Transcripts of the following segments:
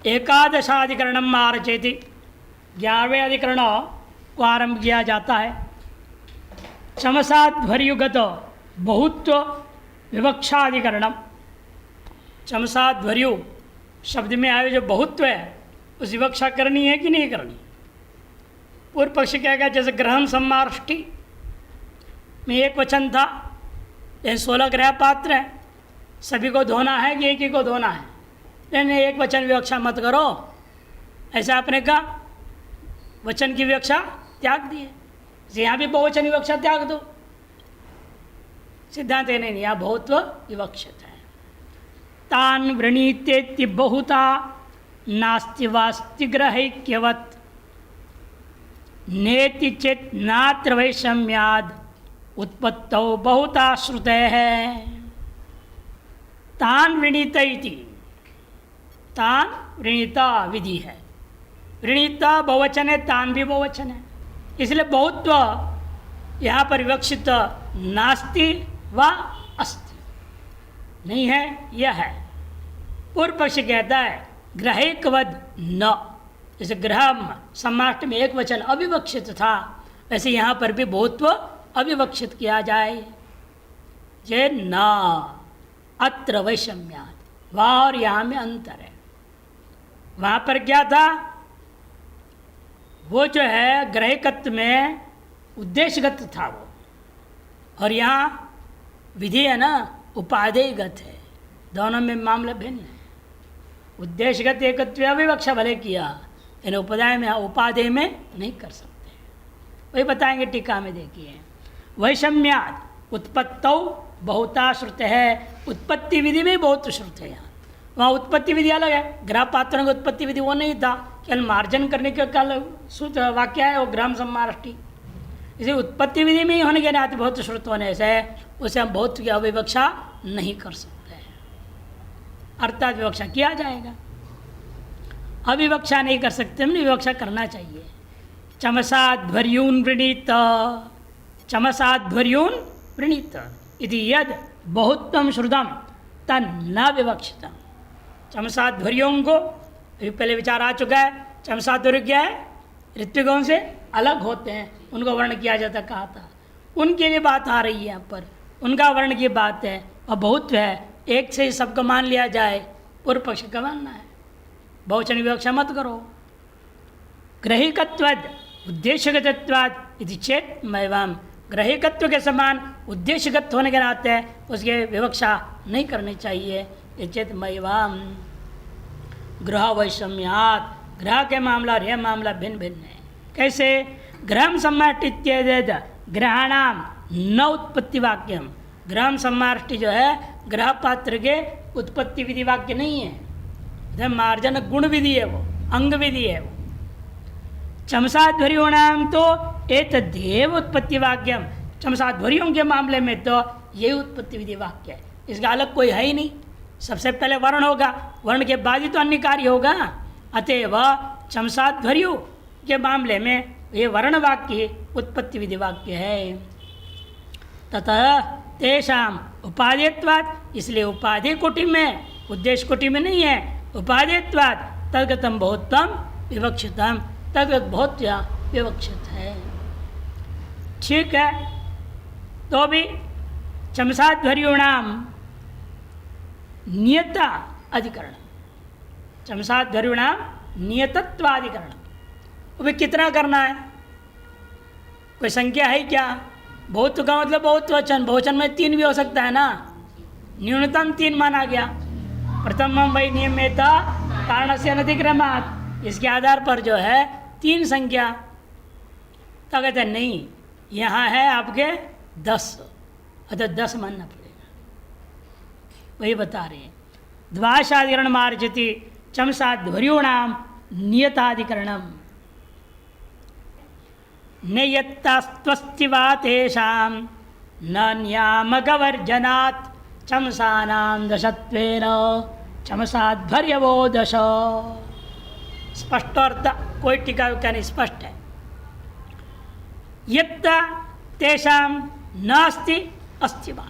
एकादशाधिकरणम आरचेति, 11वें अधिकरण को आरंभ किया जाता है। चमसाध्वर्युगत बहुत्व विवक्षाधिकरणम, चमसाध्वर्यु शब्द में आयो जो बहुत्व है उस विवक्षा करनी है कि नहीं करनी। पूर्व पक्ष कहेगा जैसे ग्रहण सम्माष्टि में एक वचन था, ये 16 ग्रह पात्र हैं, सभी को धोना है कि एक ही को धोना है, लेकिन एक वचन विवक्षा मत करो, ऐसा आपने कहा, वचन की विवक्षा त्याग दिए। यहाँ भी बहुवचन विवक्षा त्याग दो, सिद्धांत है नहीं, यहाँ बहुत्व विवक्षित है। तान वृणीतेति बहुता नास्ति वास्ति ग्रहैक्यवत् नेति चेत नात्र वैषम्याद उत्पत्तौ बहुता श्रुते है। तान वृणीत इति, तान वृणीता विधि है, वृणीता बहुवचन है, तान भी बहुवचन है, इसलिए बहुत्व यहाँ पर विवक्षित नास्ति व अस्ति नहीं है, यह है। पूर्व पक्ष कहता है ग्रहेकवद न, जैसे ग्रह सम्राट में एक वचन अविवक्षित था, वैसे यहाँ पर भी बहुत्व अविवक्षित किया जाए। जे न अत्र वैषम्यात्, वहाँ और यहाँ में अंतर है। वहाँ पर क्या था, वो जो है ग्रहिकत्व में उद्देश्यगत था वो, और यहाँ विधि है ना उपादेयगत है, दोनों में मामला भिन्न है। उद्देश्यगत एकत्व अविवक्षा भले किया, यानी उपादेय में, उपादेय में नहीं कर सकते, वही बताएंगे टीका में। देखिए वैषम्याद उत्पत्तौ बहुता श्रुत है, उत्पत्ति विधि में बहुत श्रुत है। यहाँ वहाँ उत्पत्ति विधि अलग है, ग्रह पात्रों की उत्पत्ति विधि वो नहीं था, केवल मार्जन करने के कल सूत्र वाक्य है वो ग्रह सम्माष्टि, इसे उत्पत्ति विधि में ही होने के नाते बहुत श्रुत होने से उसे हम बहुत की अविवक्षा नहीं कर सकते हैं, अर्थात विवक्षा किया जाएगा। अविवक्षा नहीं कर सकते, हमने विवक्षा करना चाहिए। चमसाध्वर्यून वृणीत, चमसाध्वर्यून वृणीत इति यद बहुत्तम श्रुतम तन्न विवक्षितम। चमसाध्वर्यों को पहले विचार आ चुका है, चमसाध्वर्य क्या है, ऋत्विकों से अलग होते हैं, उनको वर्ण किया जाता कहा था, उनके लिए बात आ रही है यहाँ पर, उनका वर्ण की बात है। और बहुत्व है, एक से ही सबको मान लिया जाए, पूर्व पक्ष का मानना है, बहुवचन विवक्षा मत करो। ग्रहिकत्वद उद्देश्यगतत्वाद इति चेत मैवाम, ग्रहिकत्व के समान उद्देश्यगत होने के नाते उसके विवक्षा नहीं करनी चाहिए। चेत मैवाम ग्रह वैषम्यात्, ग्रह के मामला और यह मामला भिन्न भिन्न है। कैसे, ग्रह सम्माष्टि ग्रहाणाम न उत्पत्ति वाक्यम, ग्रह सम्माष्टि जो है ग्रह पात्र के उत्पत्ति विधि वाक्य नहीं है, मार्जन गुण विधि है, वो अंग विधि है वो। चमसाध्वर्योणाम तो एतदेव उत्पत्ति वाक्यम, चमसाध्वर्यों के मामले में तो यही उत्पत्ति विधि वाक्य है, इसका अलग कोई है ही नहीं। सबसे पहले वर्ण होगा, वर्ण के बाद ही तो अन्य कार्य होगा। अतएव चमसाध्वर्यु के मामले में ये वर्ण वाक्य उत्पत्ति विधि वाक्य है। ततः तेषाम उपादेयत्वात्, इसलिए उपाधि कोटि में, उद्देश्य कोटि में नहीं है, उपादेयत्वात् तद्गतम बहुत्तम विवक्षितम, तद्गत बहुत विवक्षित है। ठीक है, तो भी चमसाध्वर्यूणाम नियता अधिकरण, चमसाध्वर्यूणाम नियतत्वाधिकरण, वो भी कितना करना है, कोई संख्या है क्या। बहुत का मतलब बहुत वचन, बहुवचन में 3 भी हो सकता है ना, न्यूनतम 3 माना गया। प्रथम वही नियमेता कारण से अनतिक्रमात्, इसके आधार पर जो है 3 संख्या, तो कहते हैं नहीं, यहाँ है आपके 10, अतः 10 मानना पड़ेगा, वही बता रहे हैं। द्वाशाधिकरण मार्जति चमसाध्वर्यूणाम नियताधिकरणम, नयत्तास्त्वस्तिवा तेषां न नियामकवर्जनात् चमसानां दशत्वेन चमसाध्वर्यवो दश। स्पष्ट अर्थ कोई टीका क्या नहीं, स्पष्ट है। यत्ता तेषां नास्ति अस्ति वा,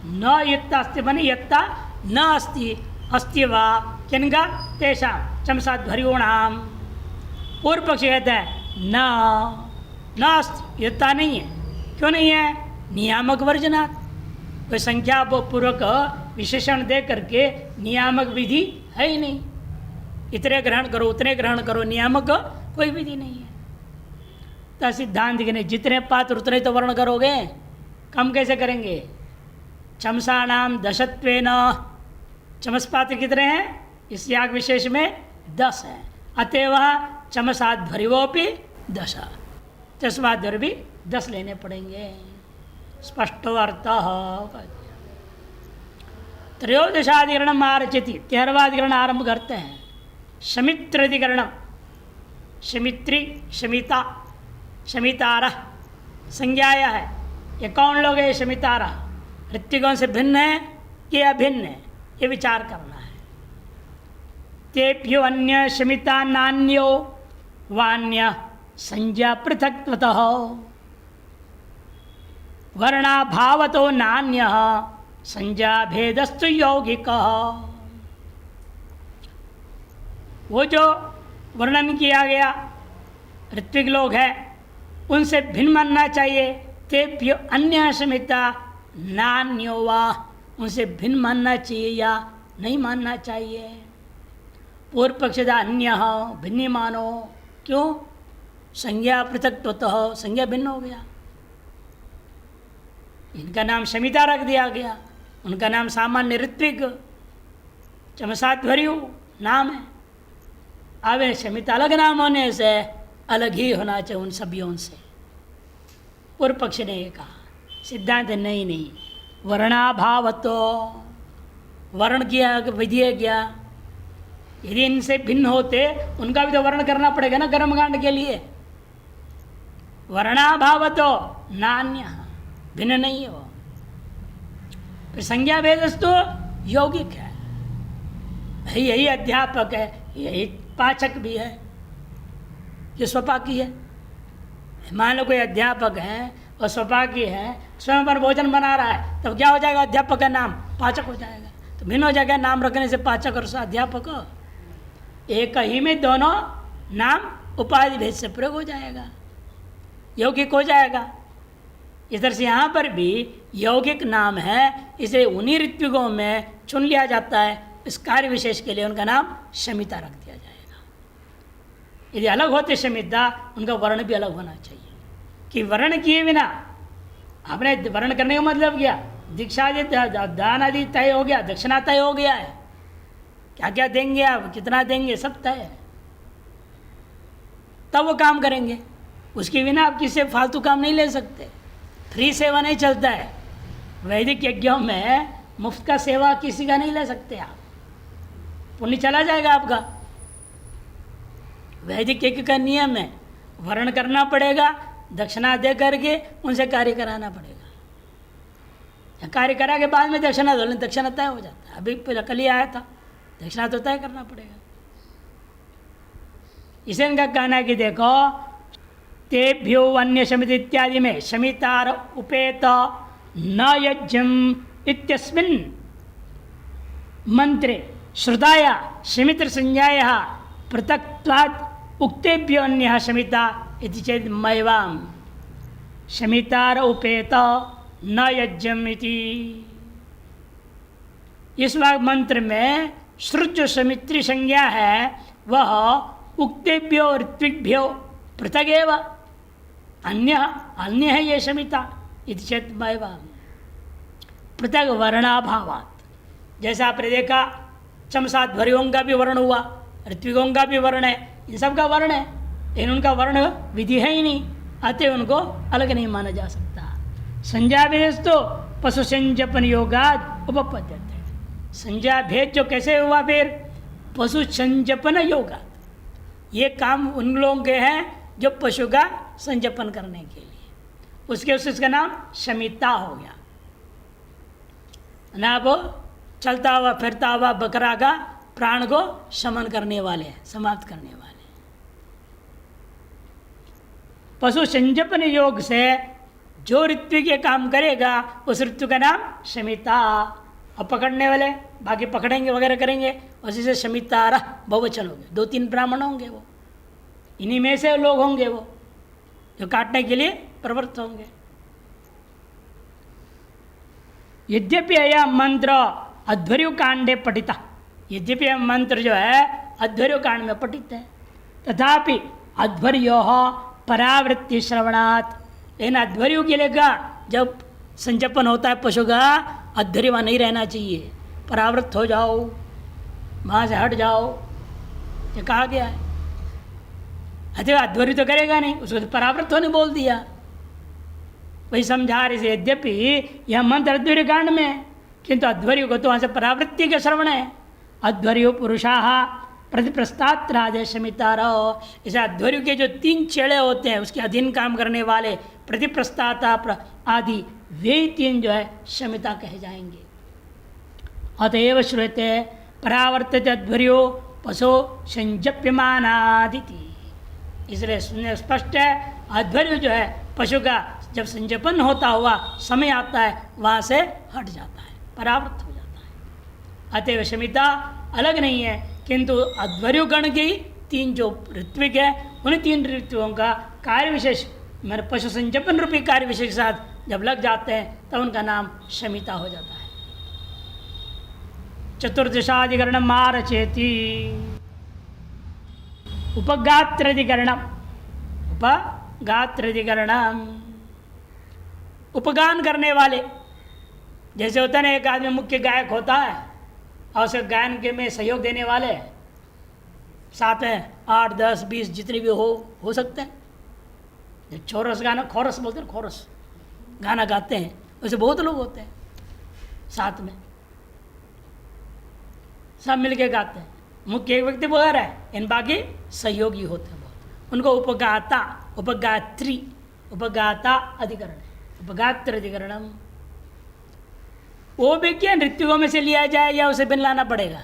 न यत्ता अस्ति बने यत्ता न अस्ति, अस्ति वा किनका तेषा चमसाध्वर्योणाम। पूर्व पक्ष कहता है न अस्ति, योग्यता नहीं है। क्यों नहीं है? नियामक वर्जनात्, कोई संख्या पूर्वक विशेषण दे करके नियामक विधि है ही नहीं। इतने ग्रहण करो उतने ग्रहण करो, नियामक कोई विधि नहीं है। तो सिद्धांत के नहीं, जितने पात्र उतने तो वर्ण करोगे, कम कैसे करेंगे? चमसानाम दशत्वेन, चमस पात्र कितने हैं इस याग विशेष में? 10 है। अतएव चमसाध्वर्योपि 10, चमसाध्वर्य भी 10 लेने पड़ेंगे। स्पष्ट अर्थ। त्रयोदशाधिकरण आरचति, 13वां अधिकरण आरंभ करते हैं। शमित्राधिकरण, शमित्री, शमिता, शमितारा संज्ञाया है। ये कौन लोग है शमितारा? ऋत्विकों से भिन्न है कि अभिन्न है, ये विचार करना है। तेभ्यो अन्य शमिता नान्यो वान्य संज्ञा पृथक्त्वतः वर्णाभावतो नान्यः संज्ञा भेदस्तु यौगिकः। वो जो वर्णन किया गया ऋत्विक लोग हैं उनसे भिन्न मानना चाहिए। तेभ्यो अन्य शमिता नान्यो वा, उनसे भिन्न मानना चाहिए या नहीं मानना चाहिए। पूर्व पक्षदा अन्य भिन्न मानो, क्यों? संज्ञा पृथक्त्वतः, संज्ञा भिन्न हो गया। इनका नाम शमिता रख दिया गया, उनका नाम सामान्य ऋत्विक चमसाध्वर्यु नाम है। अब शमिता अलग नाम होने से अलग ही होना चाहिए उन सभ्यों से। पूर्व पक्ष ने ये कहा, सिद्धांत नहीं, वर्णाभाव तो वर्ण किया विधि क्या? यदि इनसे भिन्न होते उनका भी तो वर्ण करना पड़ेगा ना कर्मकांड के लिए। वर्णाभाव तो नान्य, भिन्न नहीं हो। फिर संज्ञा भेदस्तु यौगिक है, यही अध्यापक है, यही पाचक भी है, ये स्वपाकी है। मान लो कोई अध्यापक है और स्वपाकी है, स्वयं पर भोजन बना रहा है, तब क्या हो जाएगा? अध्यापक का नाम पाचक हो जाएगा। तो भिन्न हो जाएगा नाम रखने से, पाचक और अध्यापक। एक ही में दोनों नाम उपाधि भेद से प्रयोग हो जाएगा, यौगिक हो जाएगा। इस तरह से यहाँ पर भी यौगिक नाम है, इसे उन्हीं ऋत्विकों में चुन लिया जाता है। इस कार्य विशेष के लिए उनका नाम शमिता रख दिया जाएगा। यदि अलग होते शमिता, उनका वर्ण भी अलग होना चाहिए। कि वर्ण किए बिना आपने वर्ण करने का मतलब क्या? दीक्षा आदि दान आदि तय हो गया, दक्षिणा तय हो गया है, क्या क्या देंगे आप, कितना देंगे, सब तय है, तब वो काम करेंगे। उसके बिना आप किसी से फालतू काम नहीं ले सकते। फ्री सेवा नहीं चलता है। वैदिक यज्ञों में मुफ्त का सेवा किसी का नहीं ले सकते आप, पुण्य चला जाएगा आपका। वैदिक यज्ञ का नियम है, वर्ण करना पड़ेगा, दक्षिणा दे करके उनसे कार्य कराना पड़ेगा। कार्य करा के बाद में दक्षिणा दो, दक्षिणा तय हो जाता है। अभी कल ही आया था, दक्षिणा तो तय करना पड़ेगा। इसे इनका कहना है कि देखो, तेभ्यो अन्य शमित इत्यादि में शमितार उपेत न यज्ञम इत्यस्मिन् मंत्रे श्रुताया शमित्र संज्ञाया पृथक्त्वात् उक्तेभ्यो अन्य शमिता इति चेत् मैवाम शमितार उपेत न यज्ञम इति। इस मंत्र में श्रुत जो शमित्री संज्ञा है वह उक्तेभ्यो ऋत्विभ्यो पृथक एवं अन्य है ये शमिता इति चेत् मैवाम पृथक वर्णाभावात्। जैसा आपने देखा चमसाध्वर्यों का भी वर्ण हुआ, ऋत्विकों का भी वर्ण है, इन सब का वर्ण है, लेकिन उनका वर्ण विधि है ही नहीं, अतः उनको अलग नहीं माना जा सकता। संज्ञा भेद तो पशु संजपन योगाद उपपद्यते। संज्ञा भेद जो कैसे हुआ? फिर पशु संजपन योगाद, ये काम उन लोगों के हैं जो पशु का संजपन करने के लिए, उसका नाम शमिता हो गया ना। वो चलता हुआ फिरता हुआ बकरा का प्राण को शमन करने वाले, समाप्त करने वाले। पशु संजपन योग से जो ऋतु के काम करेगा उस ऋतु का नाम शमिता। और पकड़ने वाले बाकी पकड़ेंगे वगैरह करेंगे, उसी से शमितारा बहुवचन होंगे, 2-3 ब्राह्मण होंगे, वो इन्हीं में से लोग होंगे वो जो काटने के लिए प्रवृत्त होंगे। यद्यपि यह मंत्र अध्वर्यु कांडे पठिता, यद्यपि यह मंत्र जो है अध्वर्यु कांड में पठित है, तथापि अध्वर्यो परावृत्ति श्रवणात्, लेकिन अध्वर्यु के लिए का जब संचपन होता है पशु का, अध्वर्य वहाँ नहीं रहना चाहिए, परावृत्त हो जाओ, वहाँ से हट जाओ, ये कहा गया है। अतः अध्वर्य तो करेगा नहीं, उसको तो परावृत्त होने बोल दिया, वही समझा रहे से। यद्यपि यह मंत्र अध्वर्य कांड में है, किंतु अध्वर्य को तो वहाँ से परावृत्ति के श्रवण है। अध्वर्यो पुरुषाः प्रतिप्रस्तात्रादेशमितारो, इसे अध्वर्य के जो 3 चेड़े होते हैं उसके अधीन काम करने वाले प्रतिप्रस्ताता आदि, वे 3 जो है शमिता कहे जाएंगे। अतएव श्रूयते परावर्तित अध्वर्यो पशो संजप्यमानादिति, इसलिए सुनने स्पष्ट है अध्वर्य जो है पशु का जब संजपन होता हुआ समय आता है वहाँ से हट जाता है, परावृत्त हो जाता है। अतएव शमिता अलग नहीं है, किंतु अध्वर्यु गण की 3 जो ऋत्विक है उन 3 ऋत्विकों का कार्य विशेष मेरे पशु संजपन रूपी कार्य विशेष के साथ जब लग जाते हैं तब उनका नाम शमिता हो जाता है। चतुर्दशाधिकरण मारचेति, उपगात्राधिकरणम, उपगात्राधिकरणम उपगान करने वाले, जैसे होता है ना एक आदमी मुख्य गायक होता है और उसे गायन के में सहयोग देने वाले साथ में 8, 10, 20 जितने भी हो सकते हैं। जो चौरस गाना, खोरस बोलते हैं, खोरस गाना गाते हैं, वैसे बहुत लोग होते हैं साथ में, सब मिलके गाते हैं। मुख्य एक व्यक्ति बोल रहा है, इन बाकी सहयोगी होते हैं बहुत, उनको उपगाता, उपगात्री, उपगाता अधिकरण, उपगात्र अधिकरणम। वो भी क्या नृत्यों में से लिया जाए या उसे बिन लाना पड़ेगा?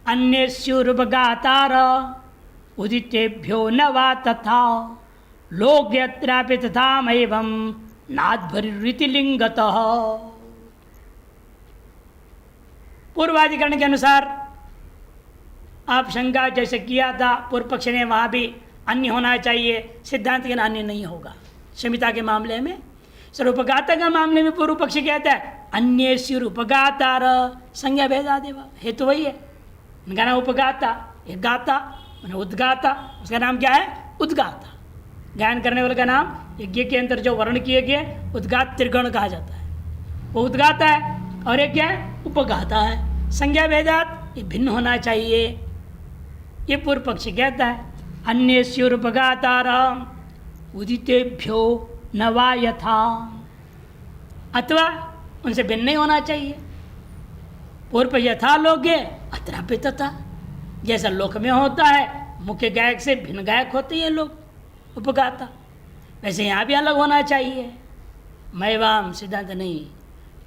अन्यस्युरुपगातार उदितेभ्यो न वा तथा लोक्यत्रापि तथामैवं नाध्वर्युरिति लिंगतः। पूर्वाधिकरण के अनुसार आप शंका जैसे किया था पूर्व पक्ष ने, वहाँ भी अन्य होना चाहिए, सिद्धांत के अन्य नहीं होगा। शमिता के मामले में, स्वरूपगाता का मामले में पूर्व पक्ष कहता है अन्य स्वरूपगातार संज्ञा भेदादेव, हेतु वही है, उनका नाम उपगाता, एक गाता मैंने उद्गाता, उसका नाम क्या है? उद्गाता। गायन करने वाले का नाम यज्ञ के अंदर जो वर्ण किए गए उद्गात त्रिगुण कहा जाता है, वो उद्गाता है, और एक क्या है? उपगाता है। संज्ञा भेदात ये भिन्न होना चाहिए, ये पूर्व पक्ष कहता है। अन्य स्युरुपगातार उदितेभ्यो न वा यथा, अथवा उनसे भिन्न नहीं होना चाहिए। पूर्व यथा लोगे अत्रापि तथा, जैसा लोक में होता है मुख्य गायक से भिन्न गायक होते हैं लोग उपगाता, वैसे यहाँ भी अलग होना चाहिए। मैवाम सिद्धांत नहीं,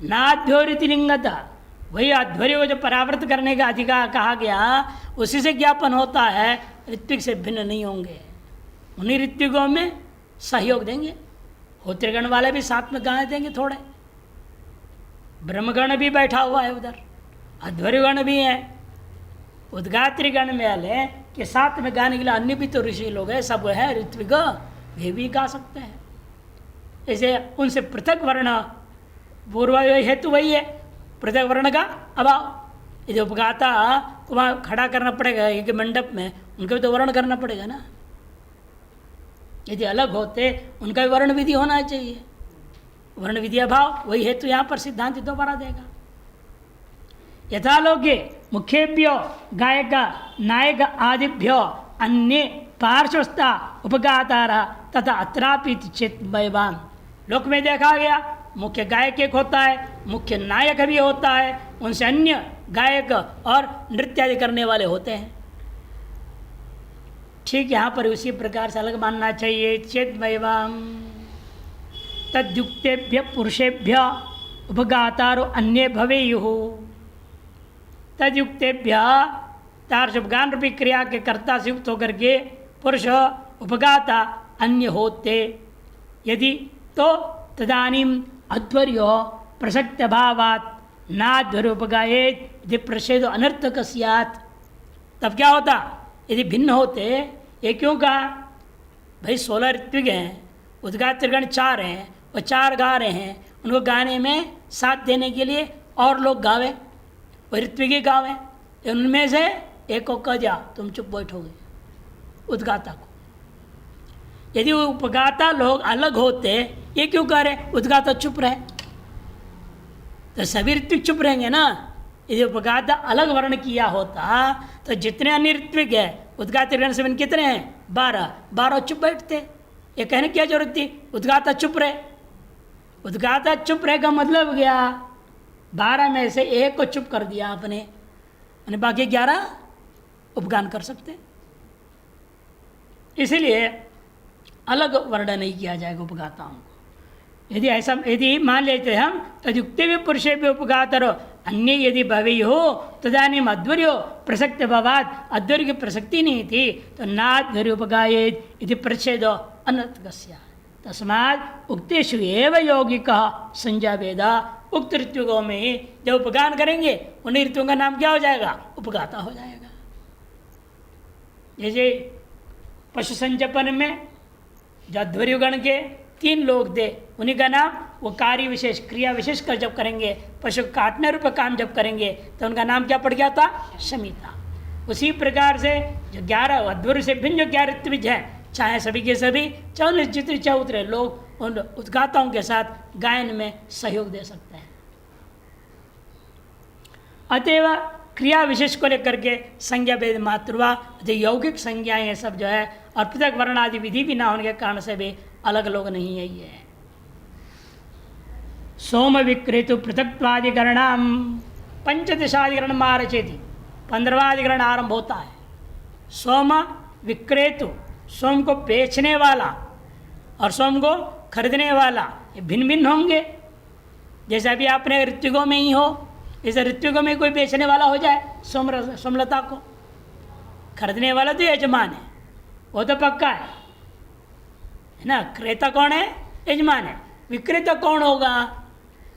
नाध्वर्यति लिंगता, वही अध्वर्य को जो परावृत करने का अधिकार कहा गया उसी से ज्ञापन होता है, ऋत्विक से भिन्न नहीं होंगे। उन्हीं ऋत्विकों में सहयोग देंगे, होत्रगण वाले भी साथ में गाने देंगे थोड़े, ब्रह्मगण भी बैठा हुआ है उधर, अध्वर्यगण भी है, उद्गात्रिगण में वाले के साथ में गाने के लिए अन्य भी तो ऋषि लोग हैं, सब है ऋत्विक, वे भी गा सकते हैं। ऐसे उनसे पृथक वर्ण, पूर्व हेतु वही है, पृथक वर्ण का अभाव। यदि उपगाता को वहाँ खड़ा करना पड़ेगा एक मंडप में, उनका भी तो वर्ण करना पड़ेगा ना। यदि अलग होते उनका भी वर्ण विधि होना चाहिए, वर्ण विधि अभाव, वही हेतु यहाँ पर सिद्धांत दोबारा देगा। यथालोके मुख्येभ्यो गायक नायक आदिभ्यो अन्य पार्श्वस्था उपगातारा तथा अत्रापि चेत वैवान, लोक में देखा गया मुख्य गायक एक होता है, मुख्य नायक भी होता है, उनसे अन्य गायक और नृत्य आदि करने वाले होते हैं। ठीक यहाँ पर उसी प्रकार से अलग मानना चाहिए। चेत वैवाम तद्युक्तेभ्य पुरुषेभ्य उपगातारो अन्य भवेयुः, तद्युक्तेभ्य तार उपगान रूपी क्रिया के कर्ता से युक्त होकर के पुरुष उपगाता अन्य होते यदि, तो तदानीम अध्वर्यो प्रसक्त भावात नाद्वरूपगायेत यदि प्रषेधो अनर्थक स्यात्। तब क्या होता, यदि भिन्न होते, ये क्यों कहा भाई 16 ऋत्विक हैं, उद्गात त्रिगण 4 हैं, वो 4 गा रहे हैं, उनको गाने में साथ देने के लिए और लोग गावे, वो ऋत्विक ही गावे, उनमें से एक को कह दिया तुम चुप बैठोगे उद्गाता को। यदि वो उपगाता लोग अलग होते, ये क्यों कह रहे उद्गाता चुप रहे, तो सभी ऋत्विक चुप रहेंगे ना। यदि उपगाता अलग वर्ण किया होता तो जितने अन्य ऋत्विक है उद्गात त्रिगण से कितने हैं 12 चुप बैठते। ये कहने की क्या जरूरत थी, उद्गाता चुप रहे। उद्गाता चुप रहे का मतलब गया 12 में से एक को चुप कर दिया आपने, यानी बाकी 11 उपगान कर सकते। इसीलिए अलग वर्ण नहीं किया जाएगा उपगाताओं को। यदि ऐसा यदि मान लेते हम तो युक्ति भी पुरुषे भी उपगातरो अन्य यदि भवि हो तदानीम अध्वर्यो प्रसक्त भवाद, अध्वर्य की प्रसक्ति नहीं थी तो नाध्वर्य उपगायेत यदि प्रच्छेदो अनर्थकस्या। तस्मात् उक्तेषु एव यौगिकः संज्ञा वेदा। उक्त ऋत्विकों में ही जब उपगान करेंगे उन्हीं ऋतुओं का नाम क्या हो जाएगा, उपगाता हो जाएगा। जैसे पशु संचपन में जो अध्वर्य गण के 3 लोग थे, उन्हीं का नाम वो कार्य विशेष क्रिया विशेष कर जब करेंगे, पशु काटने रूप काम जब करेंगे तो उनका नाम क्या पड़ गया था, शमिता। उसी प्रकार से जो 11 अध्वर्य से भिन्न जो 11 ऋत्विज हैं, चाहे सभी के सभी चाहे जितने चाहे उतरे लोग उन उद्गाताओं के साथ गायन में सहयोग दे सकते हैं। अतएव क्रिया विशेष को लेकर के संज्ञा भेद मातृवा जो यौगिक संज्ञाएं सब जो है और पृथक वर्ण आदि विधि भी ना होने के कारण से भी अलग लोग नहीं है। ये सोम विक्रेतु पृथक्वादिकरणाम पंचदशाधिकरण मारचेति 15वां अधिकरण आरंभ होता है। सोम विक्रेतु, सोम को बेचने वाला और सोम को खरीदने वाला ये भिन्न भिन्न होंगे। जैसे अभी आपने ऋत्विकों में ही हो, इस ऋत्विकों में कोई बेचने वाला हो जाए सोमलता को, खरीदने वाला तो यजमान है, वो तो पक्का है ना। क्रेता कौन है, यजमान है। विक्रेता कौन होगा,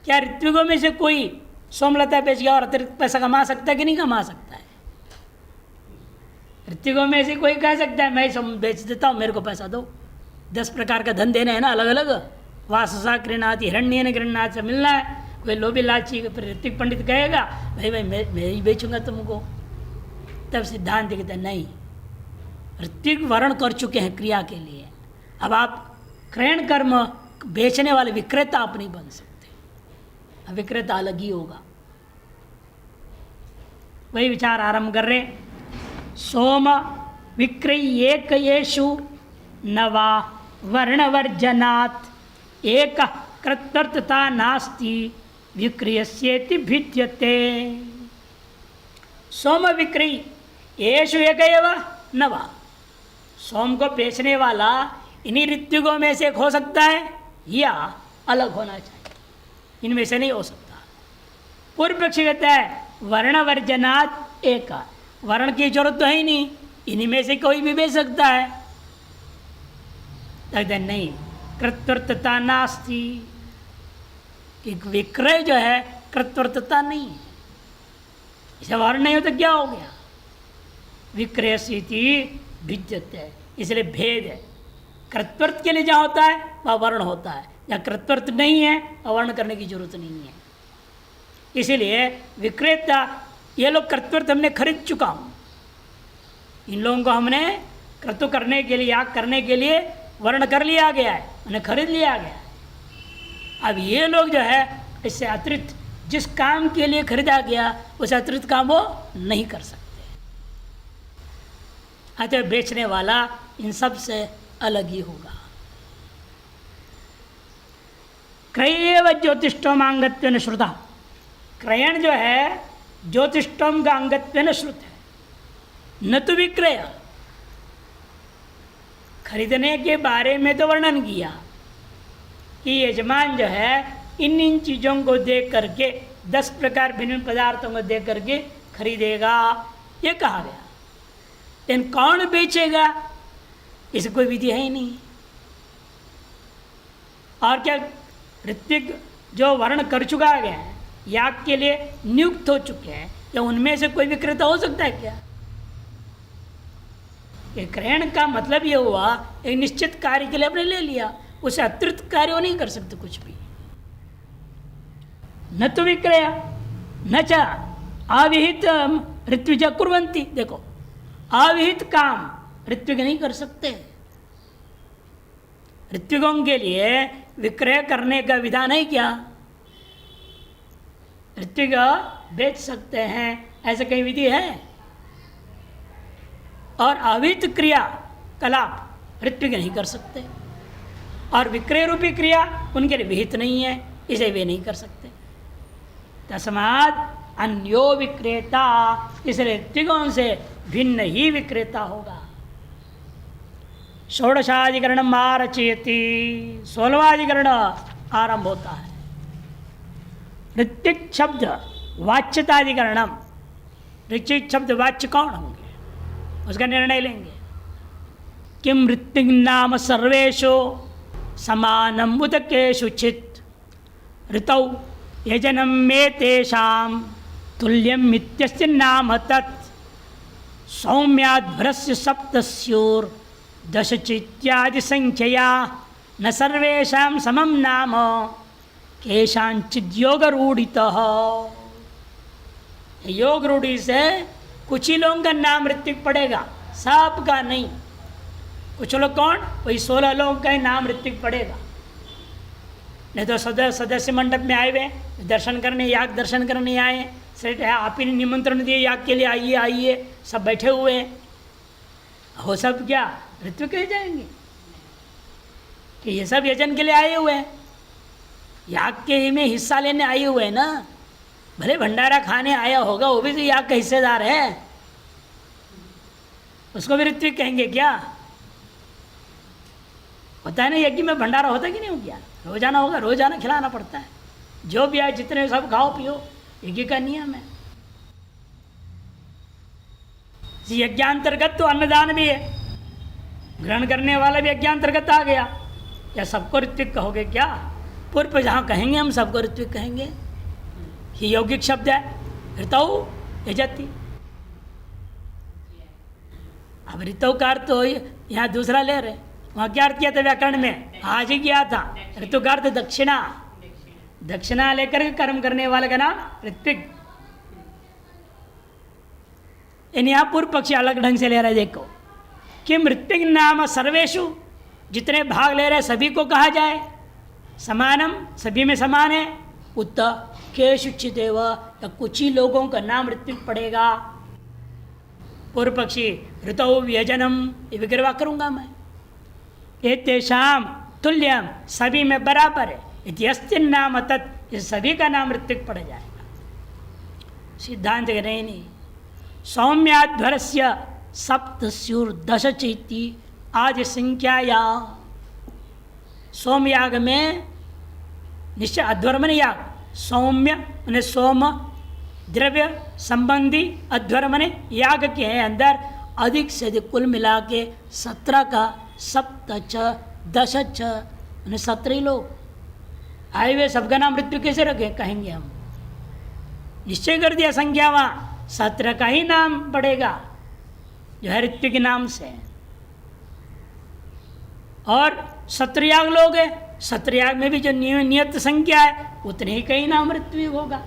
क्या ऋत्विकों में से कोई सोमलता बेच गया और अतिरिक्त पैसा कमा सकता है कि नहीं कमा सकता है। ऋत्विकों में से कोई कह सकता है मैं सोम बेच देता हूँ, मेरे को पैसा दो। 10 प्रकार का धन देना है ना, अलग अलग। वाससा गृहणाति हिरण्यन गृहणाति से मिलना है। कोई लोभी लालची ऋत्विक पंडित कहेगा भाई मैं ही बेचूंगा तुमको, तब सिद्धांत कहते हैं नहीं, ऋत्विक वर्ण कर चुके हैं क्रिया के लिए, अब आप क्रयण कर्म बेचने वाले विक्रेता आप नहीं बन सकते, विक्रेता अलग ही होगा। वही विचार आरंभ कर रहे। सोम विक्रय एकयेषु नवा वर्णवर्जनात् एक कृतर्थता नास्ति विक्रियस्येति भिद्यते। सोम विक्रय येषु एक एव नवा, सोम को बेचने वाला इन्हीं ऋत्विकों में से एक हो सकता है या अलग होना चाहिए, इनमें से नहीं हो सकता। पूर्व पक्षी कहता है वर्णवर्जनात् एक, वर्ण की जरूरत तो है ही नहीं, इन्हीं में से कोई भी बेच सकता है। कहते नहीं, कृतर्थता नास्ति, कि विक्रय जो है कृतर्थता नहीं है, इसे वर्ण नहीं हो तो क्या हो गया, विक्रय स्थिति भिद्यते, इसलिए भेद है। कृतवर्त के लिए जहाँ होता है वह वर्ण होता है, जहाँ कृतवर्त नहीं है वह वर्ण करने की जरूरत नहीं है। इसीलिए विक्रेता, ये लोग कृतवर्त हमने खरीद चुका हूँ, इन लोगों को हमने कर्तु करने के लिए, याग करने के लिए वर्ण कर लिया गया है, उन्हें खरीद लिया गया है। अब ये लोग जो है इससे अतिरिक्त जिस काम के लिए खरीदा गया उस अतिरिक्त काम वो नहीं कर सकते। अतः बेचने वाला इन सब से अलग ही होगा। क्रयेव ज्योतिष्टोम अंगत्वेन श्रुता, क्रयण जो है ज्योतिष्टोम का अंगत्वेन श्रुत है, न तो विक्रय। खरीदने के बारे में तो वर्णन किया कि यजमान जो है इन इन चीज़ों को देख करके 10 प्रकार भिन्न पदार्थों को देख करके खरीदेगा, ये कहा गया। लेकिन कौन बेचेगा इसकी कोई विधि है ही नहीं। और क्या ऋत्विक जो वर्ण कर चुका है, याग के लिए नियुक्त हो चुके हैं, या उनमें से कोई विक्रेता हो सकता है क्या? कि क्रयण का मतलब ये हुआ एक निश्चित कार्य के लिए आपने ले लिया, उसे अतिरिक्त कार्य वो नहीं कर सकते कुछ भी। न तो विक्रय न च अविहित ऋत्विज कुर्वन्ति। देखो, अविहित काम ऋत्विक नहीं कर सकते। ऋत्विकों के लिए विक्रय करने का विधान है क्या? ऋत्विक बेच सकते हैं, ऐसे कई विधि है। और अविहित क्रिया कलाप ऋत्विक नहीं कर सकते, और विक्रय रूपी क्रिया उनके लिए विहित नहीं है, इसे वे नहीं कर सकते। तस्मात् अन्यो विक्रेता, इसलिए ऋत्विकों से भिन्न ही विक्रेता होगा। षोडशाधिकरण आरचयति, 16वाधिकरण आरंभ होता है। ऋत्विक शब्द वाच्यताधिकरणम, ऋत्विक शब्द वाच्य कौन होंगे उसका निर्णय लेंगे। किम ऋत्विक नाम सर्वेषु समानम उत केषुचित् ऋतौ यजनम में तेषां तुल्यम इत्यस्य नाम तत् सौम्याद्भरस्य सप्तस्योर दशचित्यादि संख्यया न सर्वेषां समम नाम केषांचिद् योग रूढ़ितः। योग रूढ़ी से कुछ ही लोगों का नाम ऋत्विक पड़ेगा, सबका नहीं। कुछ लोग कौन? वही 16 लोगों का ही नाम ऋत्विक पड़ेगा। नहीं तो सदस्य मंडप में आए हुए दर्शन करने, याग दर्शन करने आए, सेठ है आप ही ने निमंत्रण दिए याग के लिए, आइए आइए, सब बैठे हुए हैं, वो सब क्या ऋत्विक कह जाएंगे कि ये सब यजन के लिए आए हुए हैं, याग के में हिस्सा लेने आए हुए हैं ना। भले भंडारा खाने आया होगा, वो भी तो याग का हिस्सेदार है, उसको भी ऋत्विक कहेंगे क्या? होता है ना यज्ञ में भंडारा होता कि नहीं हो गया, रोजाना होगा, रोजाना खिलाना पड़ता है। जो भी आए जितने सब खाओ पियो, यज्ञ का नियम है। यज्ञांतर्गत तो अन्नदान भी है, ग्रहण करने वाला भी यज्ञांतर्गत आ गया। क्या सबको ऋत्विक कहोगे क्या? पूर्व जहाँ कहेंगे हम सबको ऋत्विक कहेंगे, ये यौगिक शब्द है। ऋतौ यजति, अब ऋतु का अर्थ तो यहाँ दूसरा ले रहे, वहाँ क्या अर्थ किया था व्याकरण में? आज ही किया था। ऋतु का अर्थ दक्षिणा, दक्षिणा लेकर के कर्म करने वाले का नाम ऋत्विक। इन यहाँ पूर्व पक्षी अलग ढंग से ले रहे। देखो, किम ऋत्विक नाम सर्वेषु, जितने भाग ले रहे सभी को कहा जाए, समानम सभी में समान है, उत केषुचिदेव, तो कुछ ही लोगों का नाम ऋत्विक पड़ेगा। पूर्व पक्षी ऋतौ व्यजनम, ये विग्रह करूंगा मैं। एतेषां तुल्यम, सभी में बराबर है, इत्यस्ति नाम तत्, इस सभी का नाम ऋत्विक पड़ जाएगा। सिद्धांत कह रहे नहीं, सौम्याध्वरस्य सप्तस्युर्दशचैति आज संख्याया। सोमयाग में निश्चय अध्वर मने याग, सौम्य मने सोम, द्रव्य संबंधी, अध्वर मने याग के हैं अंदर अधिक से अधिक कुल मिला के 17 का, सप्तच दशच मने 17 लोग आए हुए, सबका नाम ऋत्विक कैसे रखे कहेंगे हम? निश्चय कर दिया संख्या, वहाँ 17 का ही नाम पड़ेगा जो है ऋत्विक के नाम से। और 17 याग लोग हैं, 17 याग में भी जो नियत संख्या है उतने ही कई नाम ऋत्विक होगा।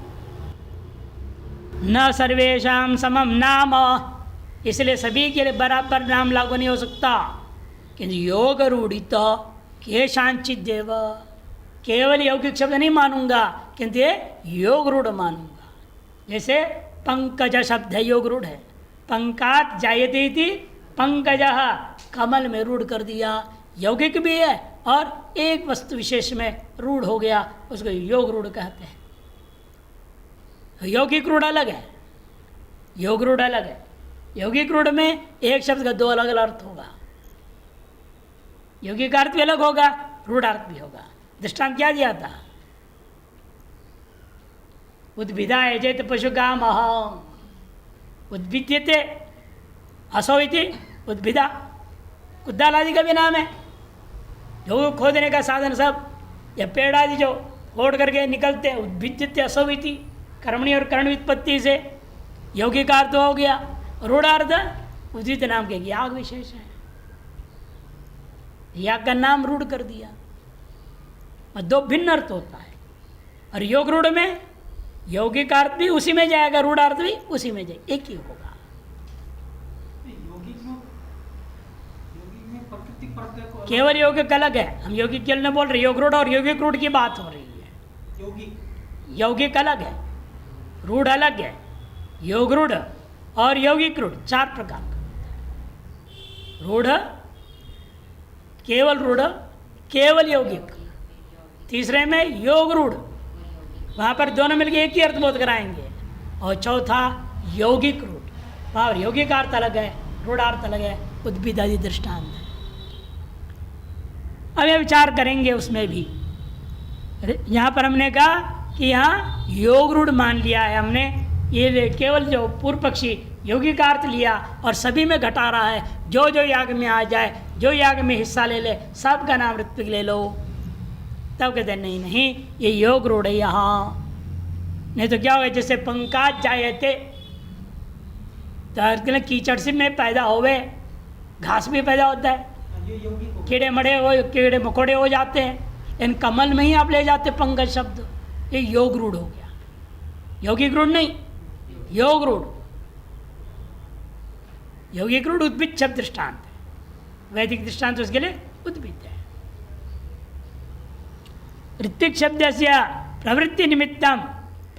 न सर्वेषां समम नाम, इसलिए सभी के लिए बराबर नाम लागू नहीं हो सकता। किंतु योग रूढ़ित केषांचित् देव, केवल यौगिक शब्द नहीं मानूंगा, किंतु ये योग रूढ़ मानूंगा। जैसे पंकज शब्द है, योग रूढ़ है। पंकात जायते इति पंकजः, कमल में रूढ़ कर दिया, यौगिक भी है और एक वस्तु विशेष में रूढ़ हो गया, उसको योग रूढ़ कहते हैं। यौगिक रूढ़ अलग है, योग रूढ़ अलग है। यौगिक रूढ़ में एक शब्द का 2 अलग अलग अर्थ होगा, यौगिक अर्थ भी अलग होगा, रूढ़ अर्थ भी होगा। दृष्टांत क्या दिया था? उद्भिदा यजेत पशुकाम, उद्भिद्यते असो इति उद्भिदा, कुद्दाल आदि का भी नाम है। जो खोदने का साधन सब, या पेड़ आदि जो फोड़ करके निकलते उद्भिद्यते असोविति, कर्मणि और कर्ण व्युत्पत्ति से यौगिक अर्थ हो गया। रूढ़ार्थ उद्भिद नाम के याग विशेष है, याग का नाम रूढ़ कर दिया। और दो भिन्न अर्थ होता है। और योग रूढ़ में यौगिक अर्थ भी उसी में जाएगा, रूढ़ अर्थ भी उसी में जाएगा, एक ही होगा। केवल यौगिक अलग है, हम यौगिक केवल नहीं बोल रहे, योग रूढ़ और यौगिक रूढ़ की बात हो रही है। यौगिक अलग है, रूढ़ अलग है। योग रूढ़ और यौगिक रूढ़ चार प्रकार का। रूढ़, केवल यौगिक, तीसरे में योग रूढ़, वहाँ पर दोनों मिलकर एक ही अर्थ बोध कराएंगे। और चौथा यौगिक रूढ़, वहाँ यौगिक अर्थ अलग है, रूढ़ार्थ अलग है, उद्भिद आदि दृष्टांत है। अब ये विचार करेंगे उसमें भी। यहाँ पर हमने कहा कि यहाँ योग रूढ़ मान लिया है हमने, ये केवल जो पूर्व पक्षी यौगिक अर्थ लिया और सभी में घटा रहा है, जो जो याग में आ जाए, जो याग में हिस्सा ले ले, सबका नाम ऋत्विक ले लो। तब कहते नहीं, ये योग रूढ़ है यहाँ। नहीं तो क्या होगा, जैसे पंकाज जायते, तो कीचड़ से में पैदा होवे, घास भी पैदा होता है, कीड़े मकोड़े हो जाते हैं। इन कमल में ही आप ले जाते पंकज शब्द, ये योग रूढ़ हो गया। यौगिक रूढ़ नहीं, योग रूढ़। यौगिक रूढ़ उद्भिद शब्द दृष्टांत है, वैदिक दृष्टांत उसके लिए उद्भिद है। ऋत्विक शब्द से प्रवृत्ति निमित्तम,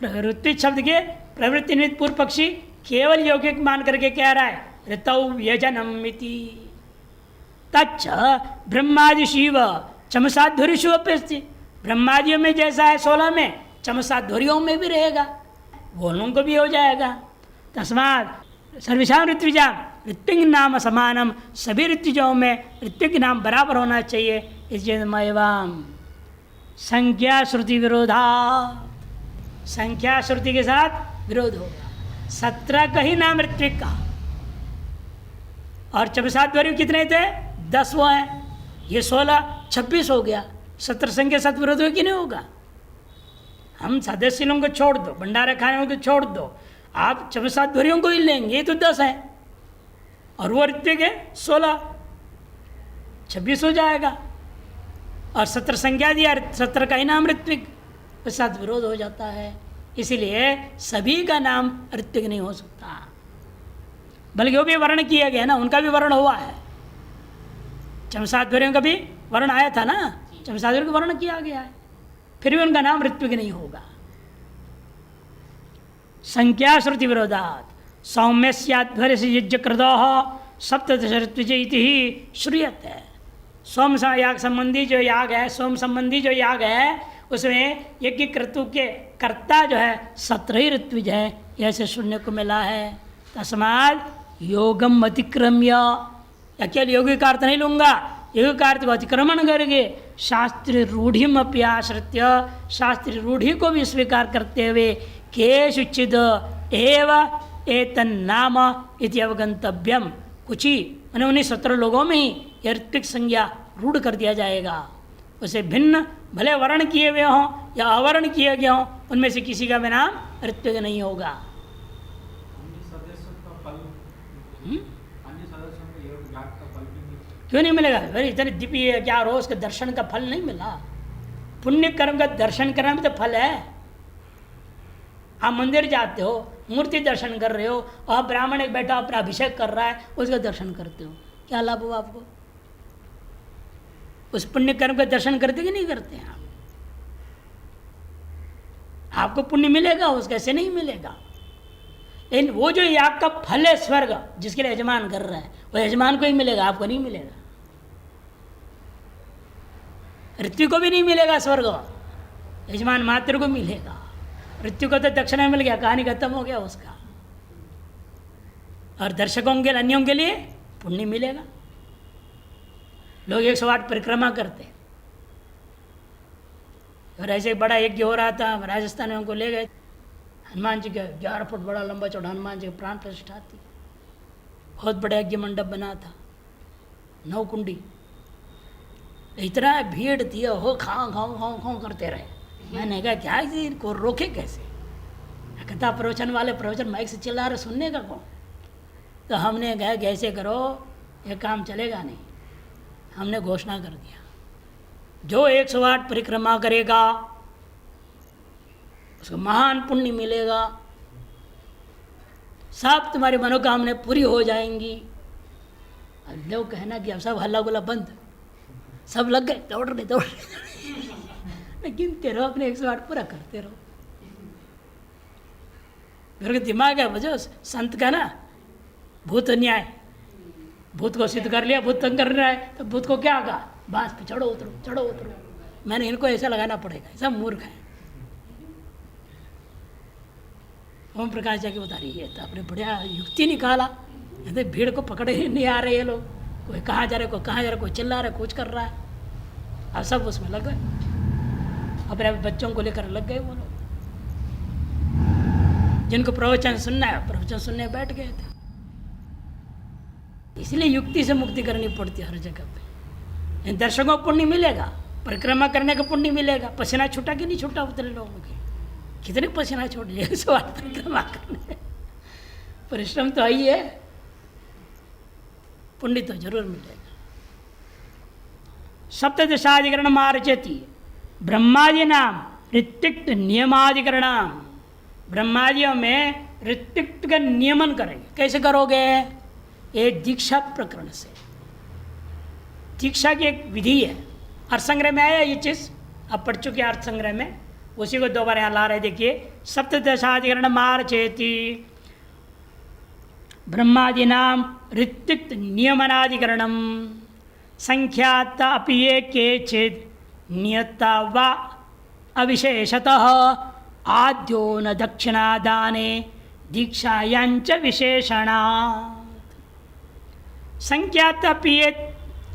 ऋत्विक शब्द के प्रवृत्ति निमित्त पूर्व पक्षी केवल यौगिक मान करके कह रहा है, ऋतौ व्यजनम इति तच्च ब्रह्मादि शिव चमसाध्वरिषु अप्यस्ति। ब्रह्मादियों में जैसा है 16 में, चमसाध्वरियों में भी रहेगा, बोलों को भी हो जाएगा। तस्मात् सर्वेषां ऋत्विजां ऋत्विक नाम समानम, सभी ऋत्विजों में ऋत्विक नाम बराबर होना चाहिए। इसमें संख्या श्रुति विरोधा, संख्या श्रुति के साथ विरोध होगा। 17 का ही नाम ऋत्विक का, और चमसाध्वरी कितने थे? 10 वो हैं, ये 16 26 हो गया। 17 संख्या साथ विरोध हो कि नहीं होगा? हम सदस्यों को छोड़ दो, भंडारा खाने को छोड़ दो, आप चमसाध्वरियों को ही लेंगे, ये तो 10 है, और वो ऋत्विक है 16, 26 हो जाएगा। और 17 संख्या दिया, 17 का ही नाम ऋत्विक, उसके साथ विरोध हो जाता है। इसीलिए सभी का नाम ऋत्विक नहीं हो सकता, बल्कि वो भी वर्ण किया गया ना, उनका भी वर्ण हुआ है। चमसाध्वरियों का भी वर्ण आया था ना, चमसाध्वरी का वर्ण किया गया है, फिर भी उनका नाम ऋत्विक नहीं होगा। संख्या श्रुति विरोधात् सौम्यस्याध्वर्य से यज्ञकृतो सप्तदश ऋत्विज इति श्रूयते है। सोम याग संबंधी जो याग है, सोम संबंधी जो याग है, उसमें यज्ञ क्रतु के कर्ता जो है 17 ऋत्विज है, ऐसे सुनने को मिला है। तस्मात् योगम अतिक्रम्य, अकेल योगी का अर्थ नहीं लूँगा, योगी का अर्थ को अतिक्रमण करके शास्त्रीय रूढ़िम अप्याश्रित्य, शास्त्रीय रूढ़ि को भी स्वीकार करते हुए केषुचिद एव एतन्नाम इति अवगंतव्यम, कुछ ही मैंने उन्हीं 17 लोगों में ही ऋत्विक संज्ञा रूढ़ कर दिया जाएगा। उसे भिन्न भले वर्ण किए हुए हों या अवर्ण किए गए हों, उनमें से किसी का भी नाम ऋत्विक नहीं होगा। क्यों नहीं मिलेगा? अरे इतने दिव्य क्या रोज के दर्शन का फल नहीं मिला? पुण्य कर्म का दर्शन करना भी तो फल है। आप मंदिर जाते हो, मूर्ति दर्शन कर रहे हो, और ब्राह्मण एक बैठा अपना अभिषेक कर रहा है, उसका दर्शन करते हो, क्या लाभ हुआ आपको? उस पुण्य कर्म का दर्शन करते कि नहीं करते हैं आप? आपको पुण्य मिलेगा, उसका ऐसे नहीं मिलेगा। लेकिन वो जो याग का फल है स्वर्ग, जिसके लिए यजमान कर रहा है, वो यजमान को ही मिलेगा, आपको नहीं मिलेगा। ऋत्विक को भी नहीं मिलेगा स्वर्ग, यजमान मात्र को मिलेगा। ऋत्विक को तो दक्षिणा मिल गया, कहानी खत्म हो गया उसका। और दर्शकों के अन्यों के लिए पुण्य मिलेगा। लोग 108 परिक्रमा करते, और ऐसे बड़ा यज्ञ हो रहा था, राजस्थान में उनको ले गए। हनुमान जी का 11 फुट बड़ा लंबा चौड़ा हनुमान जी का प्राण प्रतिष्ठा थी, बहुत बड़ा यज्ञ मंडप बना था, 9 कुंडी। इतना भीड़ थी, हो खाओ खाओ खाओ खाओ करते रहे। मैंने कहा क्या है, इनको रोके कैसे? कथा प्रवचन वाले प्रवचन माइक से चिल्ला रहे, सुनने का कौन? तो हमने कहा कि ऐसे करो, ये काम चलेगा नहीं। हमने घोषणा कर दिया, जो 108 परिक्रमा करेगा उसको महान पुण्य मिलेगा, सब तुम्हारी मनोकामनाएं पूरी हो जाएंगी। अब लोग कहना कि अब सब हल्ला गुल्ला बंद, सब लग गए, दौड़ रहे गिनते रहो, अपने 108 पूरा करते रहो। मेरे को दिमाग है बजो संत का ना, भूत न्याय, भूत को सिद्ध कर लिया, भूत तंग कर रहा है तो भूत को क्या कहा, बांस पे चढ़ो उतरो, चढ़ो उतरो। मैंने इनको ऐसा लगाना पड़ेगा, सब मूर्ख है। ओम प्रकाश जाके बता रही है, तो अपने बढ़िया युक्ति निकाला, कहते भीड़ को पकड़े ही नहीं आ रहे ये लोग, कोई कहाँ जा रहे, कोई कहाँ जा रहा, कोई चिल्ला रहा है, कुछ कर रहा है। अब सब उसमें लग गए, अपने बच्चों को लेकर लग गए वो लोग। जिनको प्रवचन सुनना है प्रवचन सुनने बैठ गए थे। इसलिए युक्ति से मुक्ति करनी पड़ती है हर जगह पे। इन दर्शकों को पुण्य मिलेगा, परिक्रमा करने का पुण्य मिलेगा। पसीना छूटा कि नहीं छूटा उतने लोगों के, कितने पसीना छोड़ लिए 108 परिक्रमा करने। परिश्रम तो आई है, पुण्य तो जरूर मिलेगा। सप्तदशाधिकरण मार्चति ब्रह्मादि नाम ऋत्विक नियमाधिकरण। ब्रह्मादियों में ऋत्विक का नियमन करेंगे। कैसे करोगे? एक दीक्षा प्रकरण से। दीक्षा की एक विधि है, अर्थ संग्रह में आया ये चीज़, अब पढ़ चुके अर्थ संग्रह में, उसी को दोबारा यहाँ ला रहे। देखिए, सप्तदशाधिकरण मार्चेति ब्रह्मादीनाम ऋत्विक नियमनाधिकरणम संख्याता अपि ये केचित् नियता वा अविशेषतः आद्यो न दक्षिणादाने दीक्षायांच विशेषणात्। संख्याता अपि ये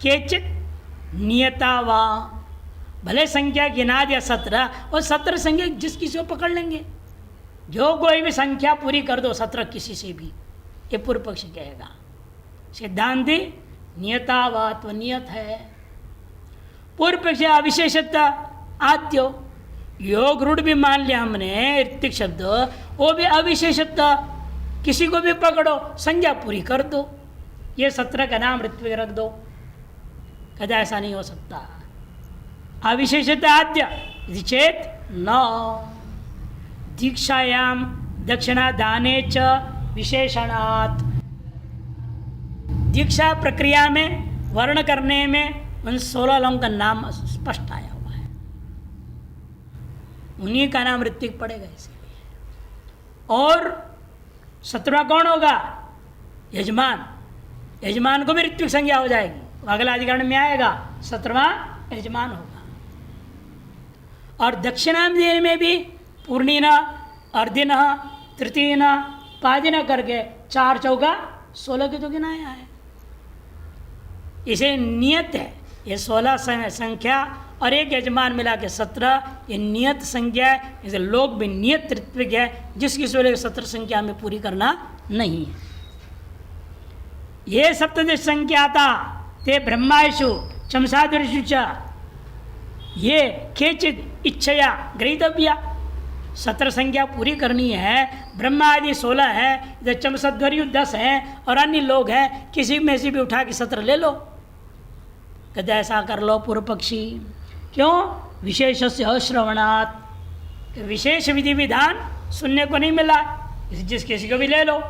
केचित् नियता वा, भले संख्या गिना दिया 17, और 17 संख्या जिस किसी को पकड़ लेंगे, जो कोई भी संख्या पूरी कर दो 17 किसी से भी, ये पूर्व पक्ष कहेगा। सिद्धांति नियतावात व नियत है। पूर्व पक्ष अविशेषता आद्यो, योग रूढ़ भी मान लिया हमने ऋत्विक शब्द, वो भी अविशेषता, किसी को भी पकड़ो संज्ञा पूरी कर दो, ये 17 का नाम ऋत्विक रख दो। कहते ऐसा नहीं हो सकता। अविशेषता आद्य चेत न दीक्षायाम दक्षिणा दाने च विशेषणात्। दीक्षा प्रक्रिया में वर्ण करने में उन 16 लोगों का नाम स्पष्ट आया हुआ है, उन्हीं का नाम ऋत्विक पड़ेगा इसीलिए। और 17वां कौन होगा? यजमान। यजमान को भी ऋत्विक संज्ञा हो जाएगी, अगला अधिकरण में आएगा, 17वां यजमान होगा। और दक्षिणाम में भी पूर्णिना, अर्धिन, तृतीयन, पादिन करके 4 चौका 16 की तो गिनाया है। इसे नियत है, ये 16 संख्या और एक यजमान मिला के 17, ये नियत संख्या है। इसे लोग भी नियत ऋत्विक है, जिसकी 16 17 संख्या में पूरी करना नहीं है। ये सप्तदश संख्याता ते ब्रह्मायशु चमसादृशु च ये केचित इच्छया गृहीतव्या। 17 संख्या पूरी करनी है, ब्रह्मा आदि 16 है, इधर चमसध्वर्यु 10 है और अन्य लोग हैं, किसी में से भी उठा के 17 ले लो। कहते ऐसा कर लो पूर्व पक्षी। क्यों? विशेष से अश्रवणात्, विशेष विधि विधान सुनने को नहीं मिला, जिस किसी को भी ले लो।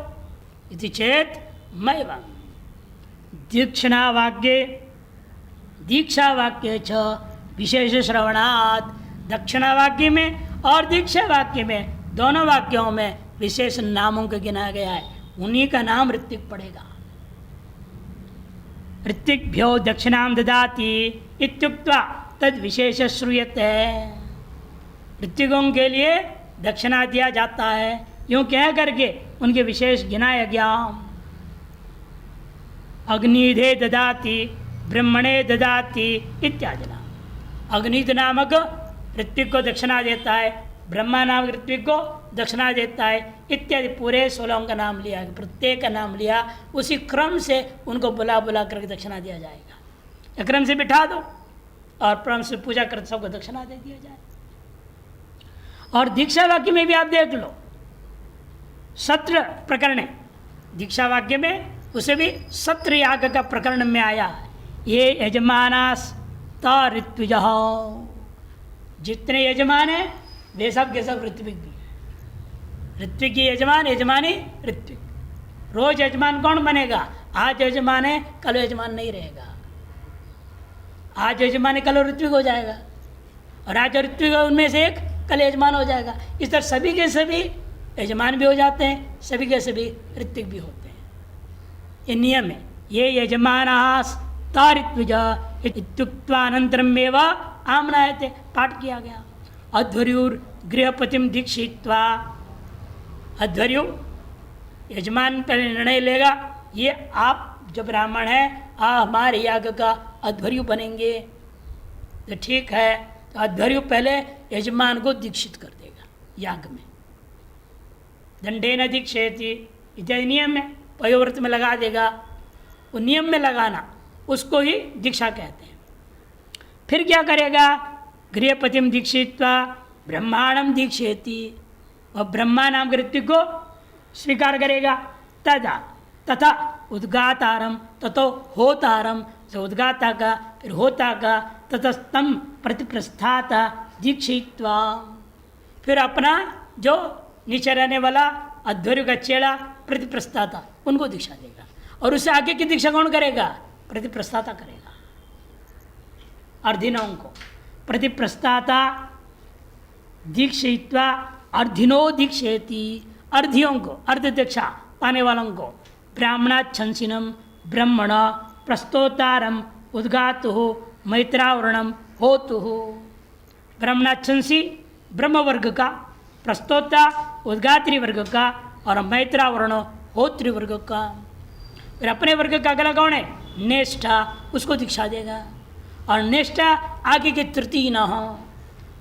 इति चेत मैवं दीक्षिणा वाक्ये दीक्षा वाक्य च विशेष श्रवणात्। दक्षिणा वाक्य में और दीक्षा वाक्य में, दोनों वाक्यों में विशेष नामों को गिनाया गया है, उन्हीं का नाम ऋत्विक पड़ेगा। ऋत्विक्भ्यो दक्षिणाम ददाति इत्युक्त्वा तद विशेष श्रूयते। ऋत्विकों के लिए दक्षिणा दिया जाता है, यूँ कह करके उनके विशेष गिनाया गया। अग्निधे ददाति ब्रह्मणे ददाति इत्यादि नाम। अग्निध नामक ऋत्विक को दक्षिणा देता है, ब्रह्मा नामक ऋत्विक को दक्षिणा देता है, इत्यादि पूरे 16 का नाम लिया, प्रत्येक का नाम लिया, उसी क्रम से उनको बुला बुला करके दक्षिणा दिया जाएगा। क्रम से बिठा दो और क्रम से पूजा करके सबको दक्षिणा दे दिया जाए। और दीक्षा वाक्य में भी आप देख लो, सत्र प्रकरण है दीक्षा वाक्य में, उसे भी सत्र याग का प्रकरण में आया, ये यजमानास ऋत्विज, जितने यजमान है वे सब के सब ऋत्विक भी है। ऋत्विक की यजमान, यजमानी ऋत्विक। रोज यजमान कौन बनेगा? आज यजमान है कल यजमान नहीं रहेगा, आज यजमान है कल ऋत्विक हो जाएगा, और आज ऋत्विक उनमें से एक कल यजमान हो जाएगा। इस तरह सभी के सभी यजमान भी हो जाते हैं, सभी के सभी ऋत्विक भी होते हैं। ये नियम है। ये यजमानास ऋत्विज इत्युक्त्वानन्तरम् एव आमनायते, पाठ किया गया। अध्वर्युर गृहपतिम दीक्षित्वा, अध्वर्यु यजमान पर निर्णय लेगा, ये आप जो ब्राह्मण हैं हमारे याग का अध्वर्यु बनेंगे, तो ठीक है। तो अध्वर्यु पहले यजमान को दीक्षित कर देगा याग में, दंडेन दीक्षेति इत्यादि नियम है, पयोव्रत में लगा देगा। वो नियम में लगाना उसको ही दीक्षा कहते हैं। फिर क्या करेगा? गृहपतिम दीक्षित्वा ब्रह्मांडम दीक्षेति, और ब्रह्मा नाम के ऋत्विक को स्वीकार करेगा। तथा उद्गातारम ततो होतारम, से उद्गाता का फिर होता का, ततस्तम प्रतिप्रस्थाता दीक्षित्वा, फिर अपना जो नीचे रहने वाला अध्वर्यु का चेला प्रतिप्रस्थाता उनको दीक्षा देगा। और उससे आगे की दीक्षा कौन करेगा? प्रतिप्रस्थाता करेगा। अर्धिनों को प्रतिप्रस्थाता दीक्षित्वा अर्धिनो दीक्षेति, अर्धियों को अर्ध दीक्षा पाने वालों को ब्राह्मणाच्छंसिनम ब्रह्मण प्रस्तोतारम उद्गातु मैत्रावरणम होतु। ब्राह्मणाच्छंसी ब्रह्म वर्ग का, प्रस्तोता उद्गात्री वर्ग का, और मैत्रावरण होत्री वर्ग का। फिर अपने वर्ग का अगला कौन है? नेष्ठा, उसको दीक्षा देगा। और नेष्ठा आगे के तृतीय न हो,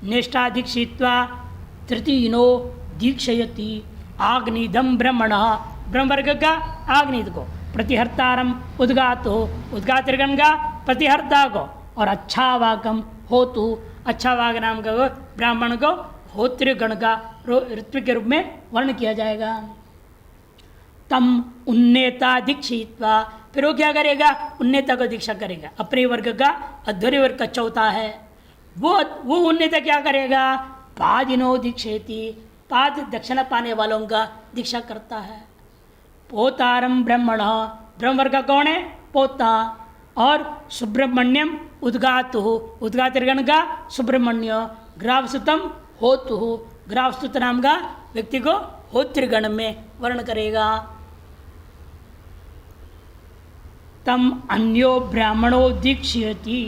नेष्ठा दीक्षित्वा तृतीयनो दीक्षयति आग्निदम ब्रह्मण, ब्रह्म वर्ग का आग्निद को, प्रतिहर्तारम उद्गातो उद्गात्रगण का प्रतिहर्ता को, और अच्छा वाकम होतु, अच्छा वाग नाम का ब्राह्मण को होत्रिगण का ऋत्विक के रूप में वर्ण किया जाएगा। तम उन्नेता दीक्षित्वा, फिर वो क्या करेगा? उन्नेता को दीक्षा करेगा। अपने वर्ग का अध्वर्य वर्ग का चौथा है, वो उन्नेता क्या करेगा? पादिनो दीक्षेति, पाद दक्षिणा पाने वालों का दीक्षा करता है। पोतारम ब्रह्मण, ब्रह्म वर्ग का कौन है? पोता। और सुब्रह्मण्यम उद्गातु, उद्गात्रगण का सुब्रह्मण्य, ग्रावसुतम होतु, ग्रावसुत नाम का व्यक्ति को होत्रिगण में वर्ण करेगा। तम अन्यो ब्राह्मणो दीक्षयति,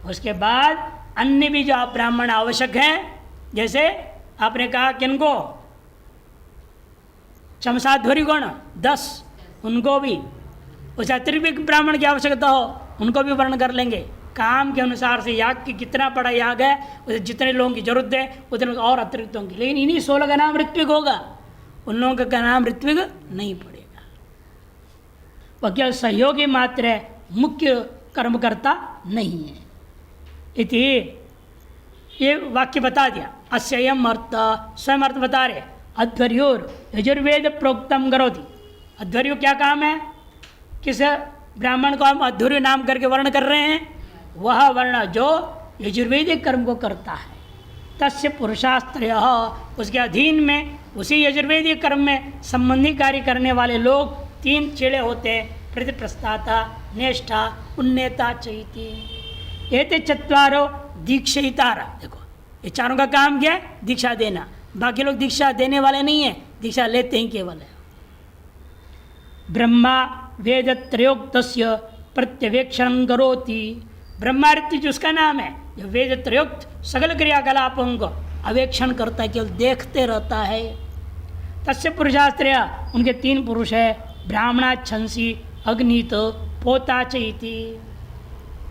उसके बाद अन्य भी जो आप ब्राह्मण आवश्यक हैं, जैसे आपने कहा किनको? चमसाध्वरी गण 10, उनको भी उस अतिरिक्त ब्राह्मण की आवश्यकता हो उनको भी वर्ण कर लेंगे। काम के अनुसार से याग की कितना बड़ा याग है, उसे जितने लोगों की जरूरत है उतने और अतिरिक्त होंगे। लेकिन इन्हीं 16 का नाम ऋत्विक होगा, उन लोगों का नाम ऋत्विक नहीं पड़ेगा। वह केवल सहयोगी मात्र है, मुख्य कर्मकर्ता नहीं है। इति ये वाक्य बता दिया। अस्ययम अर्थ, स्वयं अर्थ बता रहे। अध्वर्योर यजुर्वेद प्रोक्तम करोति, अध्वर्यो क्या काम है? किस ब्राह्मण को हम अध्वर्य नाम करके वर्ण कर रहे हैं? वह वर्ण जो यजुर्वेदिक कर्म को करता है। तस्य पुरुषास्त्रय, उसके अधीन में उसी यजुर्वेदिक कर्म में संबंधी कार्य करने वाले लोग 3 चेड़े होते हैं, प्रतिप्रस्थाता, नेष्ठा, उन्नेता चैति। एते चत्वारो दीक्षितार, देखो ये चारों का काम क्या है? दीक्षा देना। बाकी लोग दीक्षा देने वाले नहीं है, दीक्षा लेते ही केवल है। ब्रह्मा वेदत्रयोक्तस्य प्रत्यवेक्षण करोति, ब्रह्मार्थ जिसका नाम है, जो वेद त्रयोक्त सकल क्रियाकलापों को अवेक्षण करता है, केवल देखते रहता है। तस्य पुरुषास्त्रय, उनके 3 पुरुष है, ब्राह्मणाच्छंसी अग्नित पोता चैति।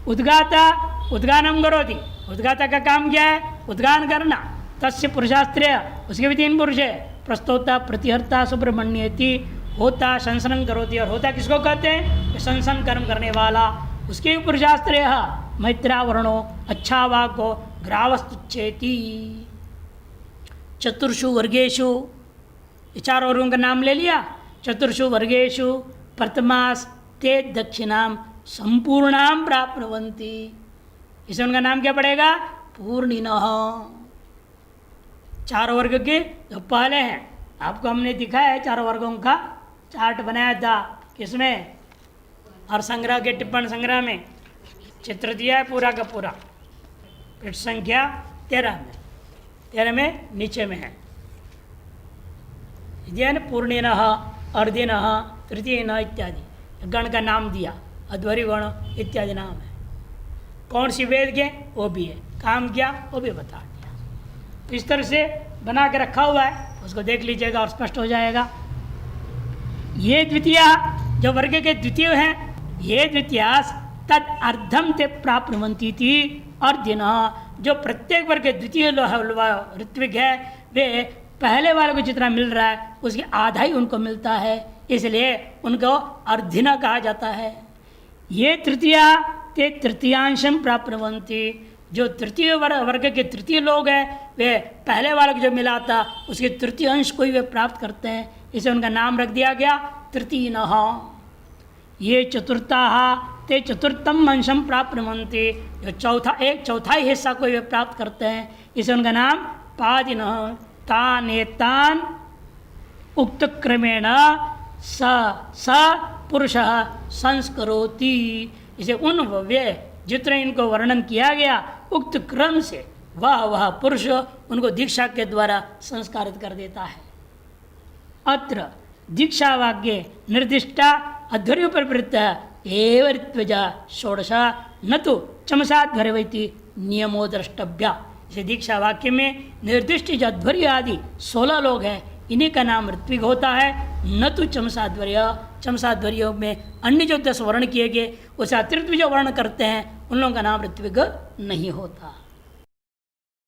उद्गाता उद्गानम करोति, उद्गाता का काम क्या है? उद्गान करना। तस्य पुरुषास्त्रय, उसके भी 3 पुरुष है, प्रस्तोता प्रतिहर्ता सुब्रह्मण्यति, होता संसनन करोति। और होता किसको कहते हैं? संसन कर्म करने वाला। उसके भी पुरुषास्त्र मैत्रावरणो अच्छा वाको ग्रावस्तुच्छेति। चतुर्षु वर्गेषु, ये चार वर्गों का नाम ले लिया। चतुर्षु वर्गेषु प्रथमास ते दक्षिणाम संपूर्णाम प्राप्नुवन्ति, इसे उनका नाम क्या पड़ेगा? पूर्णिनः। चार वर्ग के जो पहले हैं, आपको हमने दिखाया है चारों वर्गों का चार्ट बनाया था। किसमें? और संग्रह के टिप्पण संग्रह में चित्र दिया है पूरा का पूरा, पृष्ठ संख्या 13 में नीचे में है। दिया पूर्णिनः, अर्धिनः, तृतीयनः इत्यादि गण का नाम दिया, अध्वर्यु गण इत्यादि नाम है। कौन सी वेद के वो भी है, काम किया वो भी बता दिया। तो इस तरह से बना के रखा हुआ है, उसको देख लीजिएगा और स्पष्ट हो जाएगा। ये द्वितीय जो वर्ग के द्वितीय हैं, ये द्वितीयास तद अर्धम ते प्राप्नुवन्ति थी। अर्धिन जो प्रत्येक वर्ग के द्वितीय ऋत्विक है, वे पहले वाले को जितना मिल रहा है उसके आधा ही उनको मिलता है, इसलिए उनको अर्धिना कहा जाता है। ये तृतीया ते तृतीयांशम प्राप्नुवन्ति, जो तृतीय वर्ग के तृतीय लोग हैं वे पहले वाले को जो मिला था उसके तृतीय अंश को ही वे प्राप्त करते हैं, इसे उनका नाम रख दिया गया तृतीयनः। ये चतुर्थाः ते चतुर्थम अंशम प्राप्नुवन्ति, जो एक चौथाई हिस्सा को वे प्राप्त करते हैं, इसे उनका नाम पादिनः। तानेतान उक्त क्रमेण स पुरुषः संस्करोति, इसे उन वे जितने इनको वर्णन किया गया उक्त क्रम से वह पुरुष उनको दीक्षा के द्वारा संस्कारित कर देता है। अत्र दीक्षा वाक्ये निर्दिष्टा अध्वर्य प्रवृत्त एव ऋत्विजा षोडश न तो चमसाध्वर्यवैति नियमो द्रष्टव्य। इसे दीक्षा वाक्य में निर्दिष्ट जो अध्वर्य आदि 16 लोग हैं, इन्हीं का नाम ऋत्विक होता है, न तो चमसाध्वर्य। चमसाध्वर्यों में अन्य जो 10 वर्ण किए गए उसे अतिरिक्त जो वर्ण करते हैं उन लोगों का नाम ऋत्विक नहीं होता।